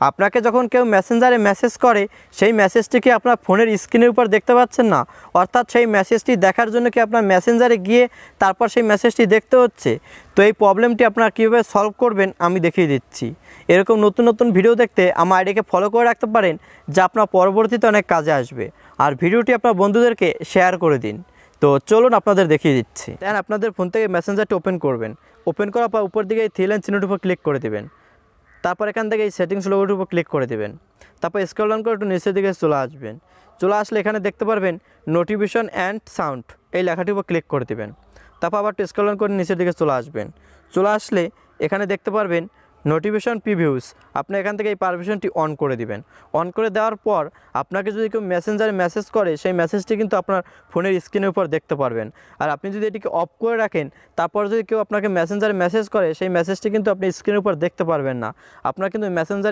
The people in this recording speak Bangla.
আপনাকে যখন কেউ মেসেঞ্জারে মেসেজ করে সেই মেসেজটি কি আপনার ফোনের স্ক্রিনের উপর দেখতে পাচ্ছেন না, অর্থাৎ সেই মেসেজটি দেখার জন্য কি আপনার মেসেঞ্জারে গিয়ে তারপর সেই মেসেজটি দেখতে হচ্ছে। তো এই প্রবলেমটি আপনারা কীভাবে সলভ করবেন আমি দেখিয়ে দিচ্ছি। এরকম নতুন নতুন ভিডিও দেখতে আমার আইডিকে ফলো করে রাখতে পারেন, যা আপনার পরবর্তীতে অনেক কাজে আসবে। আর ভিডিওটি আপনার বন্ধুদেরকে শেয়ার করে দিন। তো চলুন আপনাদের দেখিয়ে দিচ্ছি। দেন আপনাদের ফোন থেকে মেসেঞ্জারটি ওপেন করবেন। ওপেন করার পর উপর দিকে এই থ্রি লাইন চিহ্নটির উপর ক্লিক করে দেবেন। তারপর এখান থেকে এই সেটিংস লোগোটির উপর ক্লিক করে দেবেন। তারপর স্ক্রল ডাউন করে একটু নিচের দিকে চলে আসবেন। চলে আসলে এখানে দেখতে পারবেন নোটিফিকেশন অ্যান্ড সাউন্ড, এই লেখাটির উপর ক্লিক করে দেবেন। তারপর আবার একটু স্ক্রল ডাউন করে নিচের দিকে চলে আসবেন। চলে আসলে এখানে দেখতে পারবেন নোটিফিকেশন প্রিভিউস, আপনি এখান থেকে এই পারমিশনটি অন করে দিবেন। অন করে দেওয়ার পর আপনাকে যদি কেউ মেসেঞ্জারে মেসেজ করে সেই মেসেজটি কিন্তু আপনার ফোনের স্ক্রিনের উপর দেখতে পারবেন। আর আপনি যদি এটিকে অফ করে রাখেন, তারপর যদি কেউ আপনাকে মেসেঞ্জারে মেসেজ করে সেই মেসেজটি কিন্তু আপনি স্ক্রিনের উপর দেখতে পারবেন না। আপনার কিন্তু মেসেঞ্জার